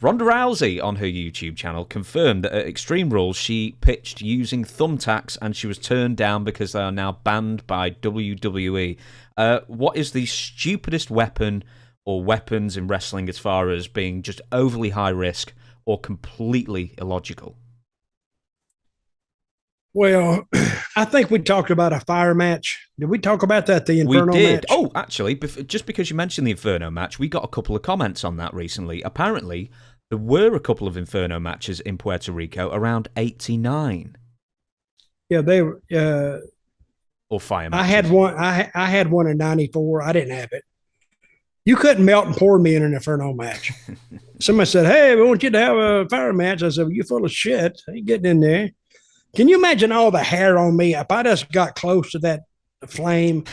Ronda Rousey on her YouTube channel confirmed that at Extreme Rules she pitched using thumbtacks and she was turned down because they are now banned by WWE. What is the stupidest weapon or weapons in wrestling as far as being just overly high risk or completely illogical? Well, I think we talked about a fire match. Did we talk about that, the We Inferno did. match? Oh, actually, just because you mentioned the Inferno match, we got a couple of comments on that recently. Apparently, there were a couple of Inferno matches in Puerto Rico around 89. Yeah, they were. Or fire I matches. had one. I had one in '94. I didn't have it. You couldn't melt and pour me in an Inferno match. Somebody said, "Hey, we want you to have a fire match." I said, well, "You're full of shit. I ain't getting in there." Can you imagine all the hair on me? If I just got close to that flame,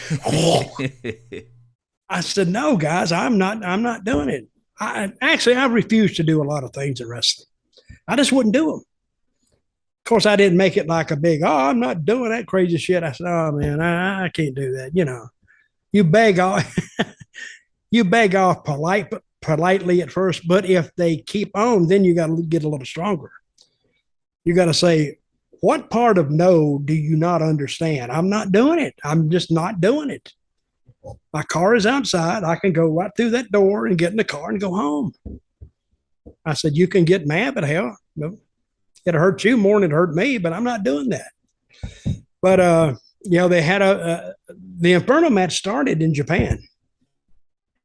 I said, "No, guys, I'm not doing it." I refuse to do a lot of things in wrestling. I just wouldn't do them. Of course, I didn't make it like a big, "Oh, I'm not doing that crazy shit." I said, "Oh man, I can't do that." You beg off, you beg off politely at first, but if they keep on, then you got to get a little stronger. You got to say, what part of no do you not understand? I'm not doing it. I'm just not doing it. My car is outside. I can go right through that door and get in the car and go home. I said, you can get mad, but hell, no, it'll hurt you more than it hurt me, but I'm not doing that. But, they had the Inferno match started in Japan.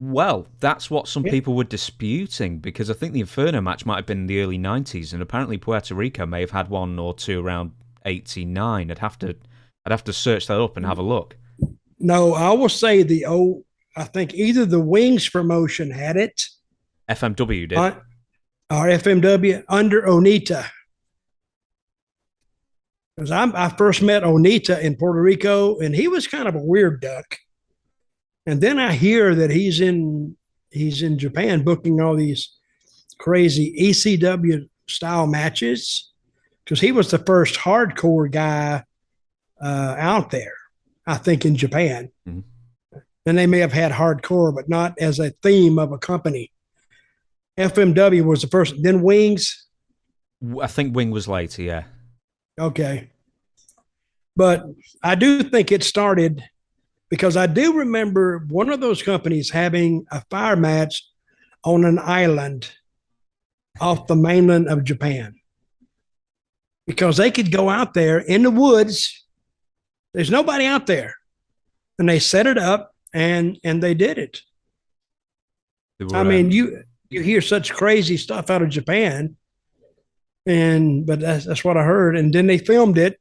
Well, that's what some people were disputing, because I think the Inferno match might have been in the early 90s, and apparently Puerto Rico may have had one or two around 89. I'd have to search that up and have a look. No, I will say I think either the Wings promotion had it. FMW did. Or FMW under Onita. Because I first met Onita in Puerto Rico, and he was kind of a weird duck. And then I hear that he's in Japan booking all these crazy ECW style matches, because he was the first hardcore guy out there, I think, in Japan. Mm-hmm. And they may have had hardcore, but not as a theme of a company. FMW was the first. Then Wings. I think Wing was later, yeah. Okay. But I do think it started, because I do remember one of those companies having a fire match on an island off the mainland of Japan, because they could go out there in the woods. There's nobody out there, and they set it up and they did it. I mean, you hear such crazy stuff out of Japan, but that's what I heard. And then they filmed it.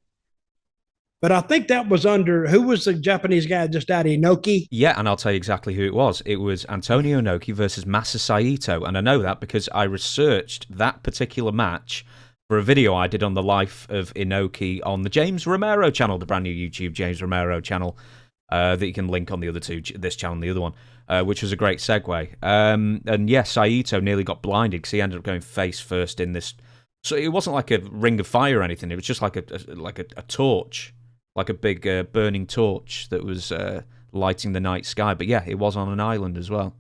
But I think that was under, who was the Japanese guy just out of Inoki? Yeah, and I'll tell you exactly who it was. It was Antonio Inoki versus Masa Saito, and I know that because I researched that particular match for a video I did on the life of Inoki on the James Romero channel, the brand new YouTube James Romero channel, that you can link on the other two, this channel and the other one, which was a great segue. And yes, Saito nearly got blinded because he ended up going face first in this. So it wasn't like a ring of fire or anything. It was just like a torch. Like a big burning torch that was lighting the night sky. But yeah, it was on an island as well.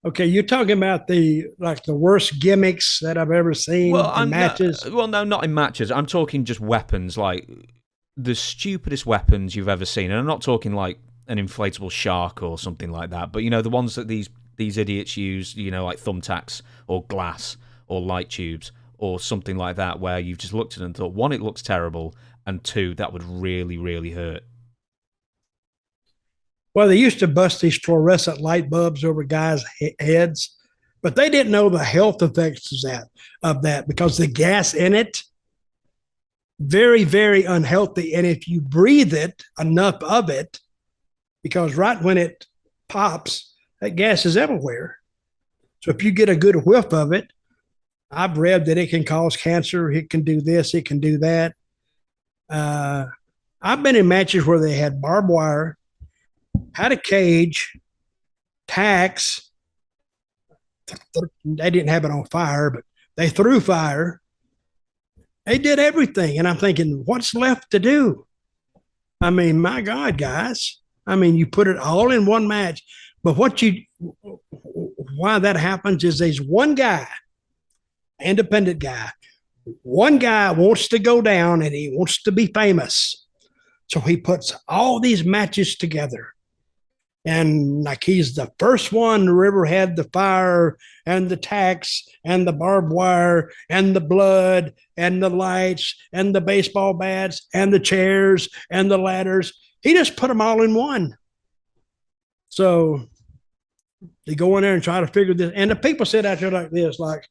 Okay, you're talking about the worst gimmicks that I've ever seen in matches? No, not in matches. I'm talking just weapons, like the stupidest weapons you've ever seen. And I'm not talking like an inflatable shark or something like that. But, the ones that these idiots use, like thumbtacks or glass or light tubes or something like that, where you've just looked at it and thought, one, it looks terrible, and two, that would really, really hurt. Well, they used to bust these fluorescent light bulbs over guys' heads, but they didn't know the health effects of that because the gas in it, very, very unhealthy. And if you breathe it, enough of it, because right when it pops, that gas is everywhere. So if you get a good whiff of it, I've read that it can cause cancer. It can do this. It can do that. I've been in matches where they had barbed wire, had a cage, tacks. They didn't have it on fire, but they threw fire. They did everything. And I'm thinking, what's left to do? I mean, my God, guys. I mean, you put it all in one match. But why that happens is there's one guy independent guy. One guy wants to go down and he wants to be famous. So he puts all these matches together. And like he's the first one to ever had the fire and the tacks and the barbed wire and the blood and the lights and the baseball bats and the chairs and the ladders. He just put them all in one. So they go in there and try to figure this. And the people sit out there like this, like,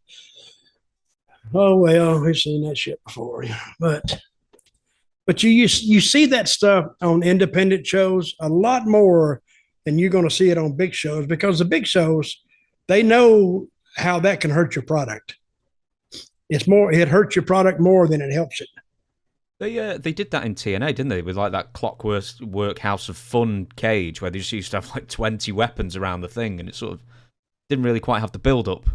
oh, well, we've seen that shit before. But you see that stuff on independent shows a lot more than you're going to see it on big shows, because the big shows, they know how that can hurt your product. It hurts your product more than it helps it. They did that in TNA, didn't they? With like that Clockwork House of Fun cage where they just used to have like 20 weapons around the thing, and it sort of didn't really quite have the build up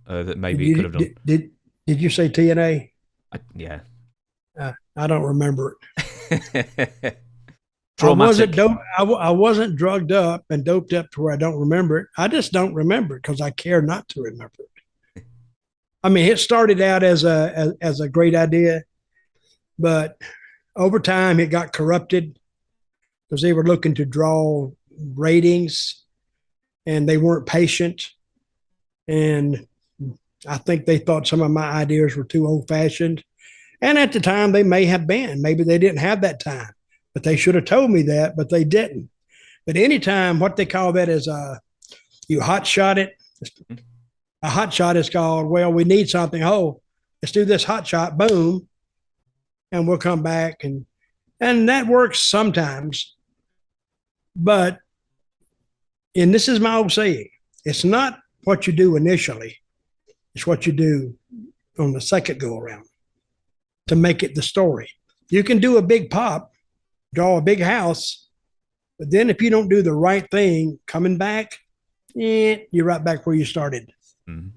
that maybe it could have done. Did you say TNA? Yeah. I don't remember it. Traumatic. I wasn't drugged up and doped up to where I don't remember it. I just don't remember it because I care not to remember it. I mean, it started out as a great idea, but over time it got corrupted because they were looking to draw ratings and they weren't patient. And I think they thought some of my ideas were too old-fashioned. And at the time, they may have been. Maybe they didn't have that time. But they should have told me that, but they didn't. But anytime, what they call that is you hot shot it. A hot shot is called, well, we need something. Oh, let's do this hot shot, boom, and we'll come back. And that works sometimes. But, and this is my old saying, it's not what you do initially. It's what you do on the second go around to make it the story. You can do a big pop, draw a big house, but then if you don't do the right thing coming back, you're right back where you started. Mm-hmm.